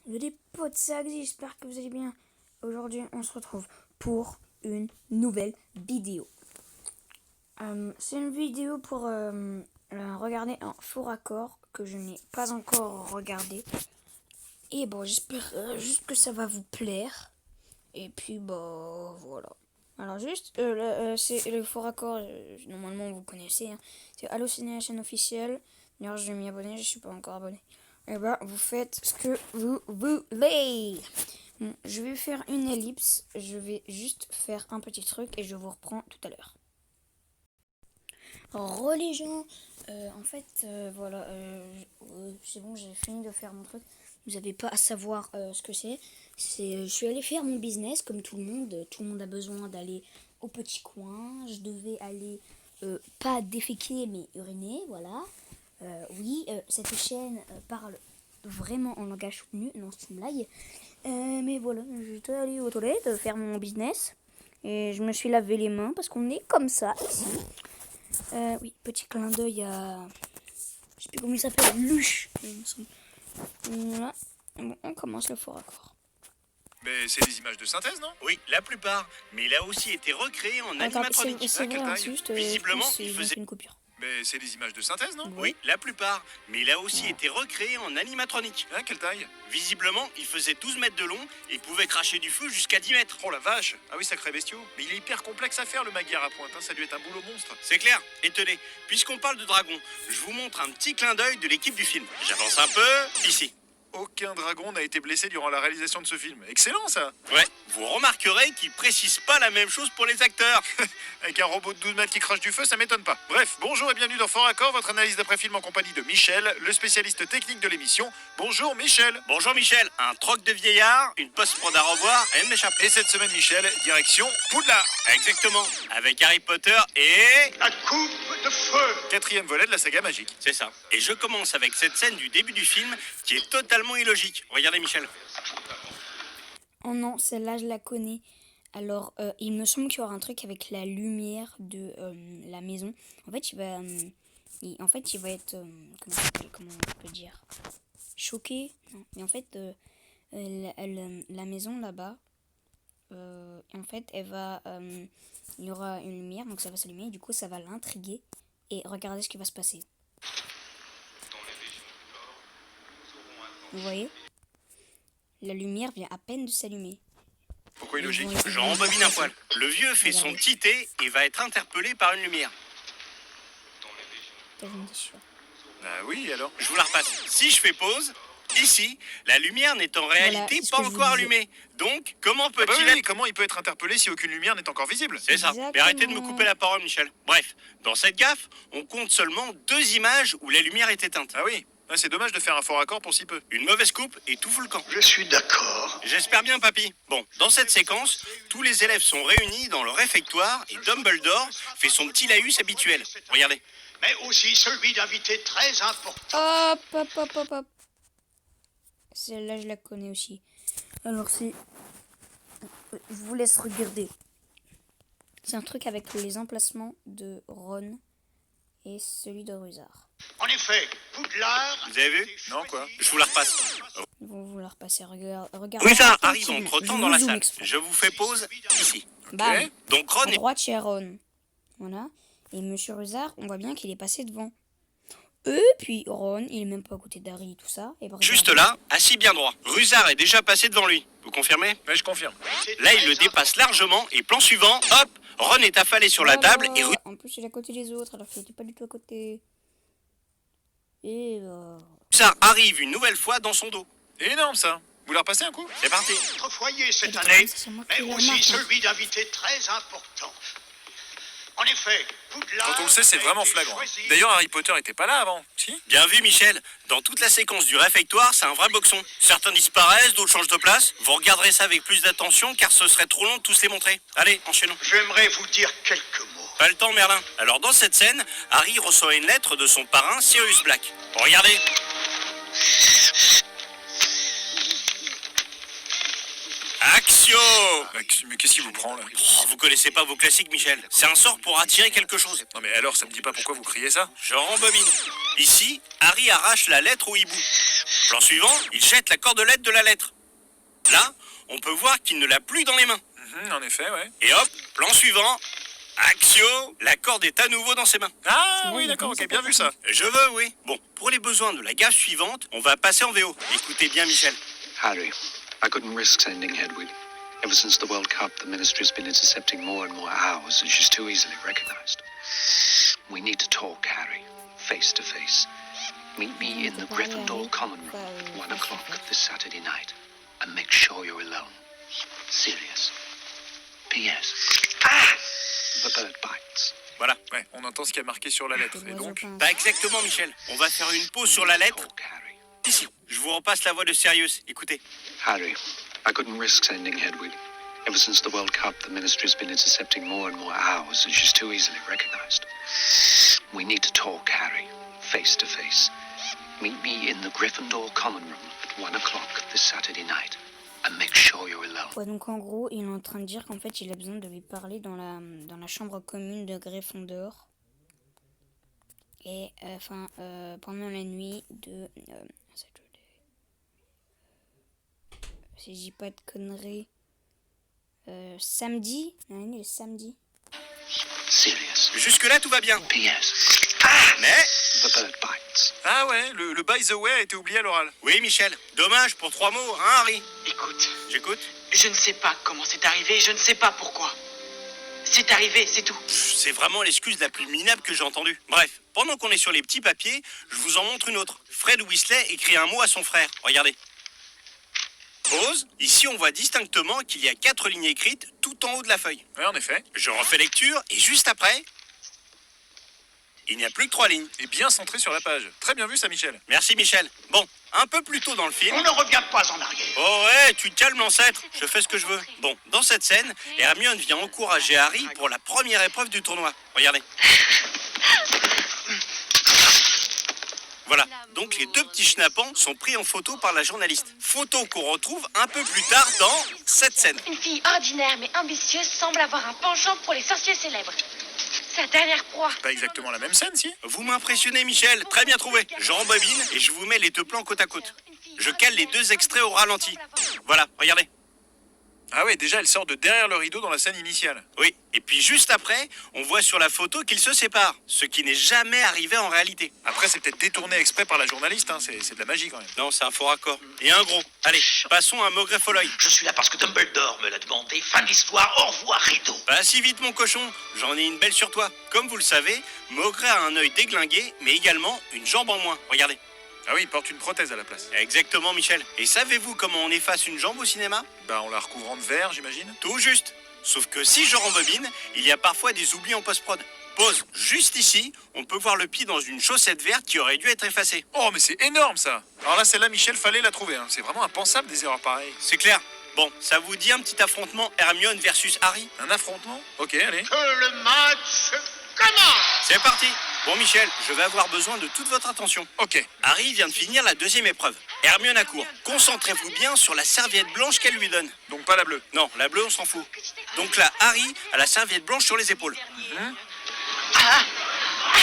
Les potes, ça existe, j'espère que vous allez bien. Aujourd'hui, on se retrouve pour une nouvelle vidéo. C'est une vidéo pour regarder un faux raccord que je n'ai pas encore regardé. Et bon, j'espère juste que ça va vous plaire. Et puis, bah, voilà. Alors juste, c'est le faux raccord, normalement vous connaissez. Hein. C'est Allociné, la chaîne officielle. D'ailleurs, je vais m'y abonner, je suis pas encore abonné. Et bah, vous faites ce que vous voulez. Bon, je vais faire une ellipse. Je vais juste faire un petit truc et je vous reprends tout à l'heure. Les gens, en fait, voilà, c'est bon, j'ai fini de faire mon truc. Vous n'avez pas à savoir ce que c'est. Je suis allée faire mon business comme tout le monde. Tout le monde a besoin d'aller au petit coin. Je devais aller, pas déféquer, mais uriner, voilà. Oui, cette chaîne parle vraiment en langage soutenu, non, c'est une blague. Mais voilà, j'étais allée aux toilettes faire mon business. Et je me suis lavé les mains parce qu'on est comme ça ici. Oui, petit clin d'œil à... Je sais plus comment il s'appelle, Luche. Voilà. Bon, on commence le faux raccord. Mais c'est des images de synthèse, non? Oui, la plupart. Mais il a aussi été recréé en animatronique. C'est vrai, hein, c'est juste... Visiblement, il faisait faisait... une coupure. Mais c'est des images de synthèse, non? Oui, la plupart. Mais il a aussi été recréé en animatronique. Hein, quelle taille? Visiblement, il faisait 12 mètres de long et pouvait cracher du feu jusqu'à 10 mètres. Oh la vache! Ah oui, sacré bestiaux. Mais il est hyper complexe à faire, le Magyar à pointe, hein. Ça a dû être un boulot monstre. C'est clair. Et tenez, puisqu'on parle de dragon, je vous montre un petit clin d'œil de l'équipe du film. J'avance un peu, ici. Aucun dragon n'a été blessé durant la réalisation de ce film. Excellent, ça! Ouais, vous remarquerez qu'ils précisent pas la même chose pour les acteurs. Avec un robot de 12 mètres qui crache du feu, ça m'étonne pas. Bref, bonjour et bienvenue dans Fort Raccord, votre analyse d'après-film en compagnie de Michel, le spécialiste technique de l'émission. Bonjour Michel! Bonjour Michel, un troc de vieillard, une post-prod à revoir et une échappe. Et cette semaine, Michel, direction Poudlard! Exactement, avec Harry Potter et... La coupe de feu. 4e volet de la saga magique. C'est ça. Et je commence avec cette scène du début du film qui est totalement illogique. Regardez Michel. Oh non, celle-là, je la connais. Alors, il me semble qu'il y aura un truc avec la lumière de la maison. En fait, il va être... comment on peut dire? Choqué. Non. Mais en fait, la maison là-bas, en fait, il y aura une lumière, donc ça va s'allumer. Du coup, ça va l'intriguer. Et regardez ce qui va se passer. Vous voyez? La lumière vient à peine de s'allumer. Pourquoi illogique? Je rembobine un poil. Le vieux fait son petit thé et va être interpellé par une lumière. Bah oui, alors? Je vous la repasse. Si je fais pause, ici, la lumière n'est en réalité c'est ce pas que je vous encore disais. allumée. Donc, comment Ah bah peut-il oui, être... comment il peut être interpellé si aucune lumière n'est encore visible? C'est ça. Mais Exactement. arrêtez de me couper la parole, Michel. Bref, dans cette gaffe, on compte seulement 2 images où la lumière est éteinte. Ah oui, ah, c'est dommage de faire un fort raccord pour si peu. Une mauvaise coupe et tout fout le camp. Je suis d'accord. J'espère bien, papy. Bon, dans cette séquence, tous les élèves sont réunis dans le réfectoire et Dumbledore fait son petit laïus habituel. Regardez. Mais aussi celui d'invités très importants. Hop. Celle-là, je la connais aussi. Alors, je vous laisse regarder. C'est un truc avec les emplacements de Ron et celui de Rusard. En effet, Poudlard... Vous avez vu? Non, quoi? Je vous la repasse. Vous la repasser, regardez. Rusard arrive tranquillement. entre-temps Je dans la vous zoome salle. exprès. Je vous fais pause ici. Bam. Donc Ron À est... droite, chez Ron. Voilà. Et Monsieur Rusard, on voit bien qu'il est passé devant. Puis Ron, il est même pas à côté d'Harry et tout ça. Et Juste là, assis bien droit. Rusard est déjà passé devant lui. Vous confirmez? Mais je confirme. Là, il le dépasse largement et plan suivant, hop, Ron est affalé sur la table et En plus, il est à côté des autres, alors qu'il était pas du tout à côté. Et Rusard arrive une nouvelle fois dans son dos. Énorme, ça. Vous la repassez un coup? C'est parti. Notre foyer cette ça, année, c'est moi mais qui la aussi remarque, hein. celui d'invités très importants. En effet, Poudlard... Quand on le sait, c'est a vraiment été flagrant. choisi. D'ailleurs, Harry Potter était pas là avant, si? Bien vu, Michel. Dans toute la séquence du réfectoire, c'est un vrai boxon. Certains disparaissent, d'autres changent de place. Vous regarderez ça avec plus d'attention, car ce serait trop long de tous les montrer. Allez, enchaînons. J'aimerais vous dire quelques mots. Pas le temps, Merlin. Alors, dans cette scène, Harry reçoit une lettre de son parrain, Sirius Black. Regardez. Action! Mais qu'est-ce qui vous prend, là? Oh, vous connaissez pas vos classiques, Michel. C'est un sort pour attirer quelque chose. Non mais alors, ça me dit pas pourquoi vous criez ça? Je rembobine. Ici, Harry arrache la lettre au hibou. Plan suivant, il jette la cordelette de la lettre. Là, on peut voir qu'il ne l'a plus dans les mains. En effet, ouais. Et hop, plan suivant. Axio, la corde est à nouveau dans ses mains. Ah oui, il d'accord, commence ok, à bien vu ça. Je veux, oui. Bon, pour les besoins de la gaffe suivante, on va passer en VO. Écoutez bien, Michel. Harry, I couldn't risk sending Hedwig. Ever since the World Cup, the Ministry's been intercepting more and more ours, and she's too easily recognized. We need to talk, Harry, face to face. Meet me in the Gryffindor common room, 1 o'clock this Saturday night, and make sure you're alone. Serious. P.S. Ah! The bird bites. Voilà. Ouais, on entend ce qui a marqué sur la lettre. Et donc, Pas exactement, Michel. On va faire une pause sur la lettre. Talk, Harry. Ici, je vous repasse la voix de Sirius. Écoutez. Harry, I couldn't risk sending Hedwig. Ever since the World Cup, the Ministry's been intercepting more and more ours, and she's too easily recognized. We need to talk, Harry, face to face. Meet me in the Gryffindor common room at 1 o'clock this Saturday night, and make sure you're alone. Ouais, donc en gros, il est en train de dire qu'en fait, il a besoin de lui parler dans la chambre commune de Gryffondor. Et pendant la nuit de... si je dis pas de conneries... samedi. Non, il est samedi. Serious. Jusque-là, tout va bien. P.S. Mais... The bird bites. ah ouais, le by the way a été oublié à l'oral. Oui, Michel. Dommage pour 3 mots, hein, Harry? Écoute, J'écoute. je ne sais pas comment c'est arrivé et je ne sais pas pourquoi. C'est arrivé, c'est tout. C'est vraiment l'excuse la plus minable que j'ai entendue. Bref, pendant qu'on est sur les petits papiers, je vous en montre une autre. Fred Weasley écrit un mot à son frère. Regardez. Pause. Ici, on voit distinctement qu'il y a 4 lignes écrites tout en haut de la feuille. Ouais, en effet. Je refais lecture et juste après, il n'y a plus que 3 lignes. Et bien centré sur la page. Très bien vu ça, Michel. Merci, Michel. Bon, un peu plus tôt dans le film... On ne revient pas en arrière. Oh ouais, tu te calmes l'ancêtre, je fais ce que je veux. Bon, dans cette scène, Hermione vient encourager Harry pour la première épreuve du tournoi. Regardez. Voilà, donc les 2 petits schnappants sont pris en photo par la journaliste. Photo qu'on retrouve un peu plus tard dans cette scène. Une fille ordinaire mais ambitieuse semble avoir un penchant pour les sorciers célèbres. Sa dernière proie. Pas exactement la même scène, si? Vous m'impressionnez, Michel, très bien trouvé. Je rembobine et je vous mets les 2 plans côte à côte. Je cale les 2 extraits au ralenti. Voilà, regardez. Ah ouais, déjà, elle sort de derrière le rideau dans la scène initiale. Oui, et puis juste après, on voit sur la photo qu'ils se séparent, ce qui n'est jamais arrivé en réalité. Après, c'est peut-être détourné exprès par la journaliste, hein. C'est de la magie quand même. Non, c'est un faux raccord. Et un gros. Allez, passons à Maugrey Folloy. Je suis là parce que Dumbledore me l'a demandé. Fin de l'histoire, au revoir, rideau. Pas si vite, mon cochon, j'en ai une belle sur toi. Comme vous le savez, Maugrey a un œil déglingué, mais également une jambe en moins. Regardez. Ah oui, il porte une prothèse à la place. Exactement, Michel. Et savez-vous comment on efface une jambe au cinéma? Bah, en la recouvrant de verre, j'imagine. Tout juste. Sauf que si je rembobine, il y a parfois des oublis en post-prod. Pause. Juste ici, on peut voir le pied dans une chaussette verte qui aurait dû être effacée. Oh, mais c'est énorme ça. Alors là, celle-là, Michel, fallait la trouver. Hein. C'est vraiment impensable des erreurs pareilles. C'est clair. Bon, ça vous dit un petit affrontement Hermione versus Harry? Un affrontement? Ok, allez. Que le match commence. C'est parti. Bon, Michel, je vais avoir besoin de toute votre attention. Ok. Harry vient de finir la 2e épreuve. Hermione accourt. Concentrez-vous bien sur la serviette blanche qu'elle lui donne. Donc pas la bleue. Non, la bleue, on s'en fout. Donc là, Harry a la serviette blanche sur les épaules.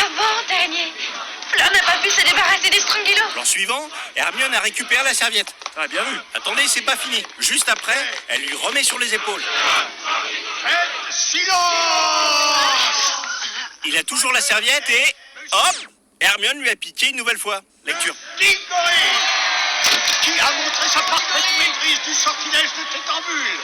Avant-dernier. Fleur n'a pas pu se débarrasser des Strangelo. Plan suivant, Hermione a récupéré la serviette. Ah, bien vu. Attendez, c'est pas fini. Juste après, elle lui remet sur les épaules. Faites silence. Il a toujours la serviette et... hop, Hermione lui a piqué une nouvelle fois. Lecture. Diggory, qui a montré sa parfaite maîtrise du sortilège de Tétambule.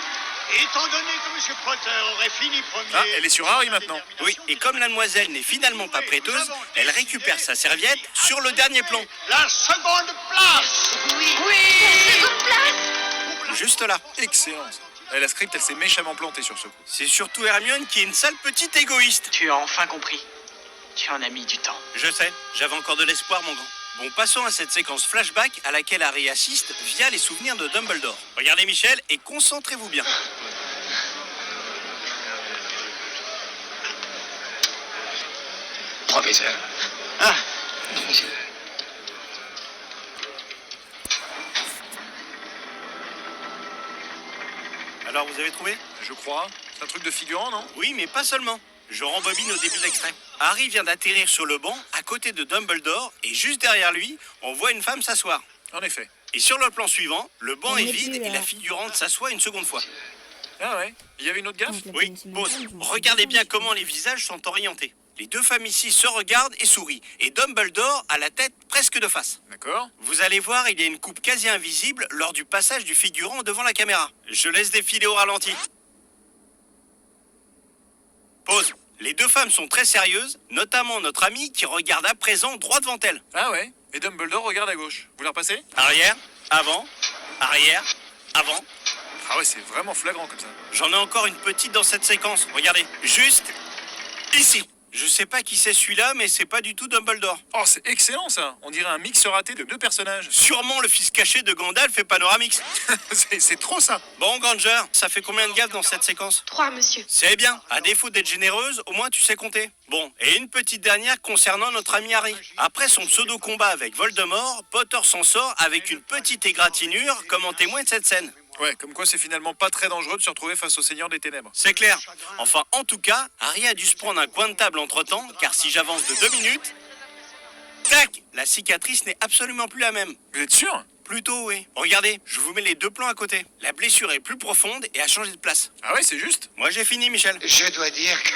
Étant donné que M. Potter aurait fini premier... Ah, elle est sur Harry maintenant. Oui, et comme la demoiselle n'est finalement pas prêteuse, elle récupère sa serviette sur le dernier plan. La seconde place. Seconde place. Juste là. Excellent. Ça. La script, elle s'est méchamment plantée sur ce coup. C'est surtout Hermione qui est une sale petite égoïste. Tu as enfin compris. Tu en as mis du temps. Je sais, j'avais encore de l'espoir, mon grand. Bon, passons à cette séquence flashback à laquelle Harry assiste via les souvenirs de Dumbledore. Regardez Michel et concentrez-vous bien. Professeur. Ah, Monsieur. Alors, vous avez trouvé? Je crois. C'est un truc de figurant, non? Oui, mais pas seulement. Je rembobine au début de l'extrait. Harry vient d'atterrir sur le banc à côté de Dumbledore et juste derrière lui, on voit une femme s'asseoir. En effet. Et sur le plan suivant, le banc On est n'est vide plus et là. la figurante s'assoit une seconde fois. Ah ouais. Il y avait une autre gaffe? Donc, la Oui, peine, c'est pause. mentale, je m'en Regardez fous. bien comment les visages sont orientés. Les deux femmes ici se regardent et sourient. Et Dumbledore a la tête presque de face. D'accord. Vous allez voir, il y a une coupe quasi invisible lors du passage du figurant devant la caméra. Je laisse défiler au ralenti. Pause. Les deux femmes sont très sérieuses, notamment notre amie qui regarde à présent droit devant elle. Ah ouais. Et Dumbledore regarde à gauche. Vous la repassez? Arrière, avant, arrière, avant. Ah ouais, c'est vraiment flagrant comme ça. J'en ai encore une petite dans cette séquence. Regardez, juste ici. Je sais pas qui c'est celui-là, mais c'est pas du tout Dumbledore. Oh, c'est excellent ça. On dirait un mix raté de deux personnages. Sûrement le fils caché de Gandalf et Panoramix. c'est trop ça. Bon, Granger, ça fait combien de gaffes dans cette séquence? 3, monsieur. C'est bien. À défaut d'être généreuse, au moins tu sais compter. Bon, et une petite dernière concernant notre ami Harry. Après son pseudo-combat avec Voldemort, Potter s'en sort avec une petite égratignure comme en témoin de cette scène. Ouais, comme quoi c'est finalement pas très dangereux de se retrouver face au Seigneur des Ténèbres. C'est clair. Enfin, en tout cas, Harry a dû se prendre un coin de table entre-temps, car si j'avance de 2 minutes... Tac! La cicatrice n'est absolument plus la même. Vous êtes sûr? Plutôt, oui. Regardez, je vous mets les deux plans à côté. La blessure est plus profonde et a changé de place. Ah ouais, c'est juste. Moi, j'ai fini, Michel. Je dois dire que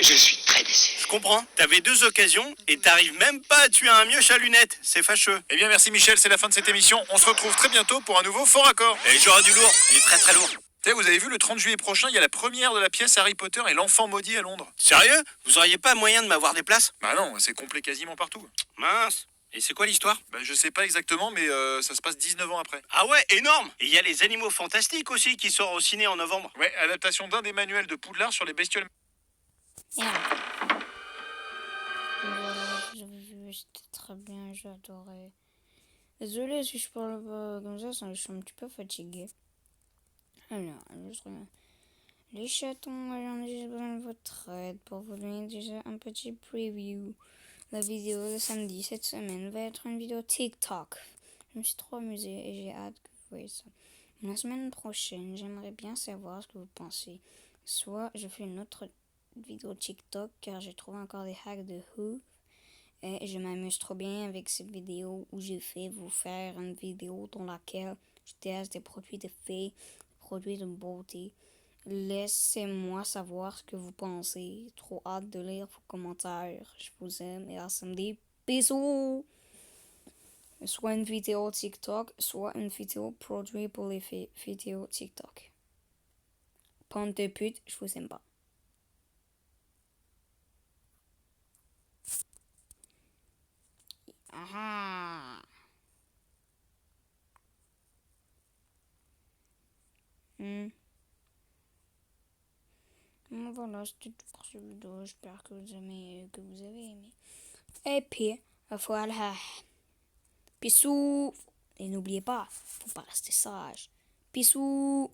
je suis très déçu. Je comprends. T'avais 2 occasions et t'arrives même pas à tuer un mioche à lunettes. C'est fâcheux. Eh bien merci Michel, c'est la fin de cette émission. On se retrouve très bientôt pour un nouveau Fort Accord. Et j'aurai du lourd. Il est très très lourd. Tu sais, vous avez vu, le 30 juillet prochain, il y a la première de la pièce Harry Potter et l'enfant maudit à Londres. Sérieux? Vous auriez pas moyen de m'avoir des places? Bah non, c'est complet quasiment partout. Mince. Et c'est quoi l'histoire? Bah je sais pas exactement, mais ça se passe 19 ans après. Ah ouais, énorme. Et il y a les Animaux Fantastiques aussi qui sort au ciné en novembre. Ouais, adaptation d'un des manuels de Poudlard sur les bestioles. Merde. Voilà, j'avais vu, c'était très bien, j'adorais. Désolée si je parle pas comme ça, je suis un petit peu fatiguée. Alors, juste regarde. Les chatons, j'en ai juste besoin de votre aide pour vous donner déjà un petit preview. La vidéo de samedi cette semaine va être une vidéo TikTok. Je me suis trop amusée et j'ai hâte que vous voyez ça. La semaine prochaine, j'aimerais bien savoir ce que vous pensez. Soit je fais une autre vidéo TikTok car j'ai trouvé encore des hacks de Who. Et je m'amuse trop bien avec cette vidéo où j'ai fait vous faire une vidéo dans laquelle je teste des produits de fée, des produits de beauté. Laissez-moi savoir ce que vous pensez. Trop hâte de lire vos commentaires. Je vous aime et à samedi. Bisous! Soit une vidéo TikTok, soit une vidéo produite pour les vidéos TikTok. Pente de pute, je vous aime pas. Ah. Voilà, c'était tout pour cette vidéo. J'espère que vous avez aimé. Et puis, voilà. Bisous. Et n'oubliez pas, faut pas rester sage. Bisous.